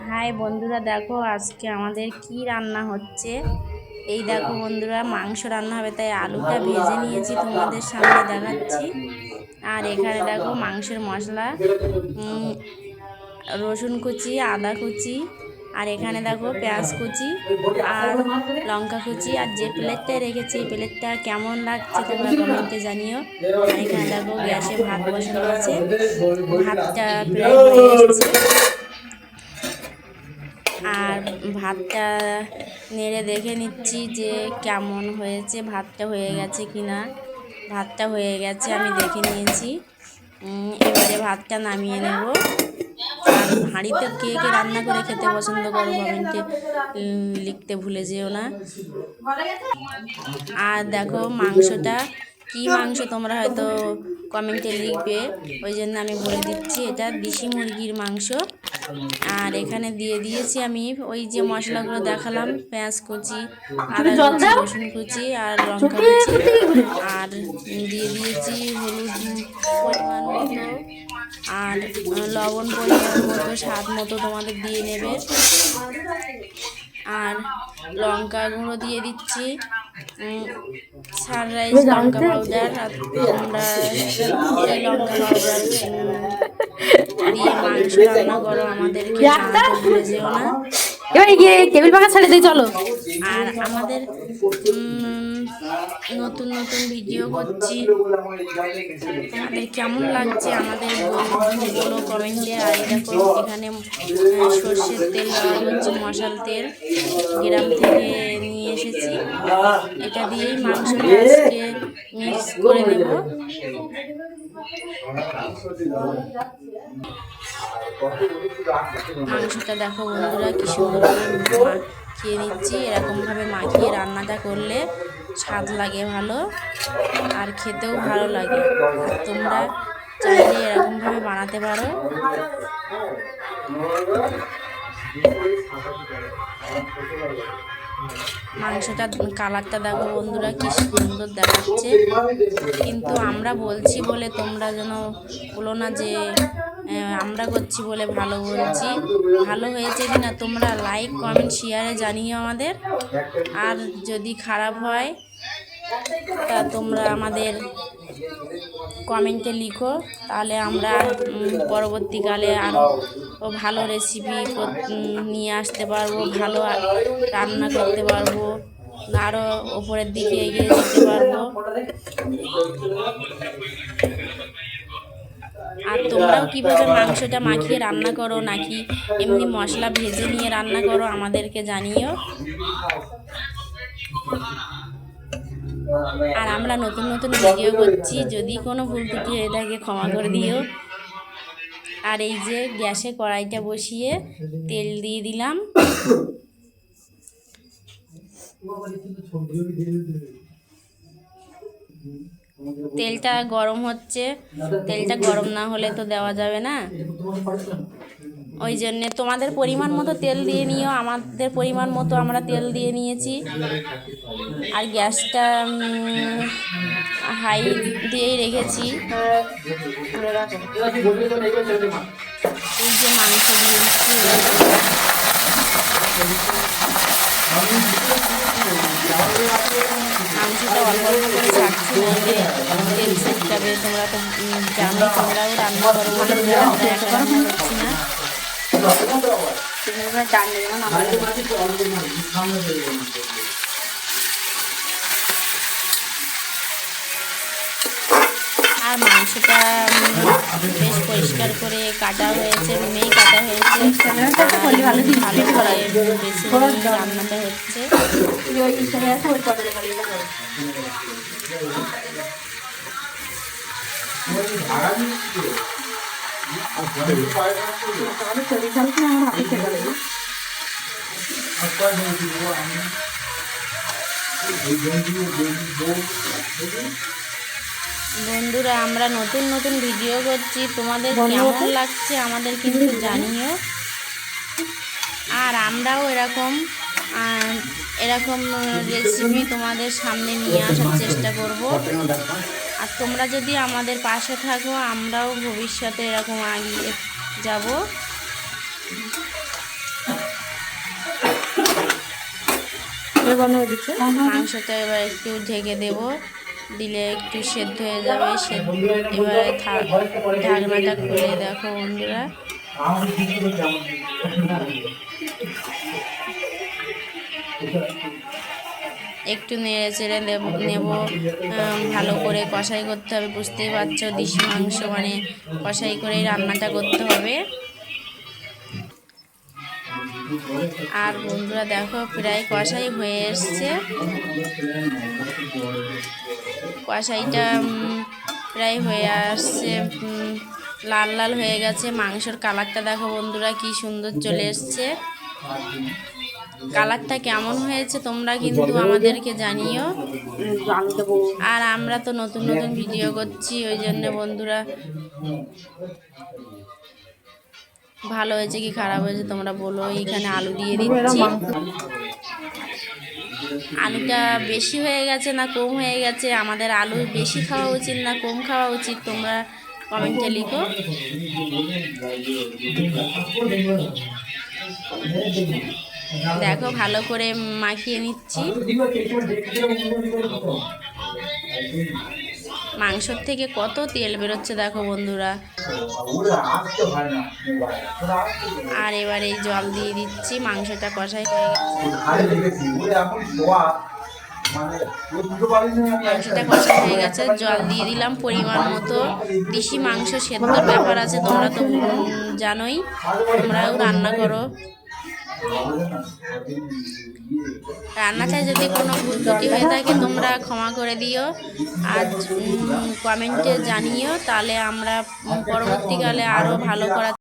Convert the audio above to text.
High বন্ধুরা, দেখো আজকে আমাদের কি রান্না হচ্ছে। এই দেখো বন্ধুরা, মাংস রান্না হবে, তাই আলুটা ভেজে নিয়েছি, তোমাদের সামনে দেখাচ্ছি। আর এখানে দেখো মাংসের মশলা, রসুন কুচি, আদা কুচি, আর এখানে দেখো পেঁয়াজ কুচি আর লঙ্কা কুচি। আর যে প্লেটটায় রেখেছি এই প্লেটটা কেমন লাগছে তোমরা কমেন্টে জানিও। আর এখানে দেখো গ্যাসে ভাত বসানো আছে, ভাতটা প্রায় হয়ে এসেছে। আর ভাতটা নেড়ে দেখে নিচ্ছি যে কেমন হয়েছে, ভাতটা হয়ে গেছে কি না। ভাতটা হয়ে গেছে, আমি দেখে নিয়েছি। এবারে ভাতটা নামিয়ে নেব। আর হাঁড়িতে কে কে রান্না করে খেতে পছন্দ করো কমেন্টে লিখতে ভুলে যেও না। আর দেখো মাংসটা কি মাংস তোমরা হয়তো কমেন্টে লিখবে, ওই জন্য আমি বলে দিচ্ছি এটা দেশি মুরগির মাংস। আর এখানে দিয়ে দিয়েছি আমি ওই যে মশলাগুলো দেখালাম, পেঁয়াজ কুচি, আদা কুচি, রসুন কুচি আর লঙ্কা কুচি। আর দিয়ে দিয়েছি হলুদ পরিমাণ মতো আর লবণ পরিমাণ মতো, স্বাদ মতো তোমাদের দিয়ে নেবে। আর লঙ্কা গুঁড়ো দিয়ে দিচ্ছি, সানরাইজ লঙ্কা পাউডার। আর তোমরা এই লঙ্কা পাউডার দিয়ে মাংস রান্না করো, আমাদেরকে জানাতে ভুলে যেও না। এবার গিয়ে টেবিল পাখা ছেড়ে দিয়ে চলো। আর আমাদের নতুন নতুন ভিডিও করছি, তোমাদের কেমন লাগছে আমাদের বলো কমেন্টে। আর দেখো এখানে সর্ষের তেল দেওয়া হচ্ছে, মশাল তেল গ্রাম থেকে নিয়ে এসেছি। এটা দিয়েই মাংসটা আজকে মিক্স করে নেব। মাংসটা দেখো বন্ধুরা কি সুন্দরভাবে মাখিয়ে নিচ্ছি। এরকমভাবে মাখিয়ে রান্নাটা করলে স্বাদ লাগে ভালো, আর খেতেও ভালো লাগে। আর তোমরা চাইলে এরকমভাবে বানাতে পারো। মাংসটা কালারটা দেখো বন্ধুরা কি সুন্দর দেখাচ্ছে। কিন্তু আমরা বলছি বলে তোমরা যেন বলো না যে আমরা করছি বলে ভালো বলছি। ভালো হয়েছে কিনা তোমরা লাইক কমেন্ট শেয়ারে জানিও আমাদের। আর যদি খারাপ হয় তা তোমরা আমাদের কমেন্টে লিখো, তাহলে আমরা পরবর্তীকালে আরও ভালো রেসিপি নিয়ে আসতে পারবো, ভালো রান্না করতে পারবো, আরও ওপরের দিকে এগিয়ে যেতে পারবো। আর তোমরাও কিভাবে মাংসটা মাখিয়ে রান্না করো, নাকি এমনি মশলা ভেজে নিয়ে রান্না করো, আমাদেরকে জানিও। আর আমরা নতুন নতুন ভিডিও করছি, যদি কোনো ভুল ত্রুটি হয়ে থাকে ক্ষমা করে দিও। আর এই যে গ্যাসে কড়াইটা বসিয়ে তেল দিয়ে দিলাম। তেলটা গরম হচ্ছে, তেলটা গরম না হলে তো দেওয়া যাবে না। ওই জন্যে তোমাদের পরিমাণ মতো তেল দিয়ে নিও, আমাদের পরিমাণ মতো আমরা তেল দিয়ে নিয়েছি। আর গ্যাসটা হাই দিয়েই রেখেছি। এই যে মাংস দিয়ে দিচ্ছি, মাংসটা অল্প অল্প করে ছাড়ছি, নাহলে তেল ছিটকাবে। তোমরা তো জানো, তোমরাও রান্না করো, আমরা একা রান্না করছি না। আর মাংসটা বেশ পরিষ্কার করে কাটা হয়েছে, রুমেই কাটা হয়েছে, ভালো করে বেছে নিয়ে রান্নাটা হচ্ছে। বন্ধুরা, আমরা নতুন নতুন ভিডিও করছি, তোমাদের কেমন লাগছে আমাদের কিন্তু জানিও। আর আমরাও এরকম রেসিপি তোমাদের সামনে নিয়ে আসার চেষ্টা করব। আর তোমরা যদি আমাদের পাশে থাকো, আমরাও ভবিষ্যতে এরকম এগিয়ে যাব। মাংসটা এবার একটু ঢেকে দেব, দিলে একটু সেদ্ধ হয়ে যাবে। এবারে ঢাকনাটা খুলে দেখো বন্ধুরা, একটু নেড়ে চেড়ে নেব। ভালো করে কষাই করতে হবে, বুঝতেই পারছো দেশি মাংস মানে কষাই করেই রান্নাটা করতে হবে। আর বন্ধুরা দেখো প্রায় কষাই হয়ে এসছে, কষাইটা প্রায় হয়ে আসছে, লাল লাল হয়ে গেছে। মাংসর কালারটা দেখো বন্ধুরা কি সুন্দর চলে এসছে। কালারটা কেমন হয়েছে তোমরা কিন্তু আমাদেরকে জানিও। আর আমরা তো নতুন নতুন ভিডিও করছি, ওই জন্য বন্ধুরা ভালো হয়েছে কি খারাপ হয়েছে তোমরা বলো। এইখানে আলু দিয়ে দিচ্ছি। আলুটা বেশি হয়ে গেছে না কম হয়ে গেছে, আমাদের আলু বেশি খাওয়া উচিত না কম খাওয়া উচিত, তোমরা কমেন্টে লিখো। দেখো ভালো করে মাখিয়ে নিচ্ছি। মাংসর থেকে কত তেল বেরোচ্ছে দেখো বন্ধুরা। আর এবার এই জল দিয়ে দিচ্ছি, মাংসটা কষাই হয়ে গেছে। মাংসটা কষা হয়ে গেছে, জল দিয়ে দিলাম পরিমাণ মতো। দেশি মাংস সেদ্ধর ব্যাপার আছে, তোমরা তো জানোই, তোমরাও রান্না করো। রান্নাটায় যদি কোনো ভুল ত্রুটি হয়ে থাকে তোমরা ক্ষমা করে দিও, আর কমেন্টে জানিও, তাহলে আমরা পরবর্তীকালে আরও ভালো করার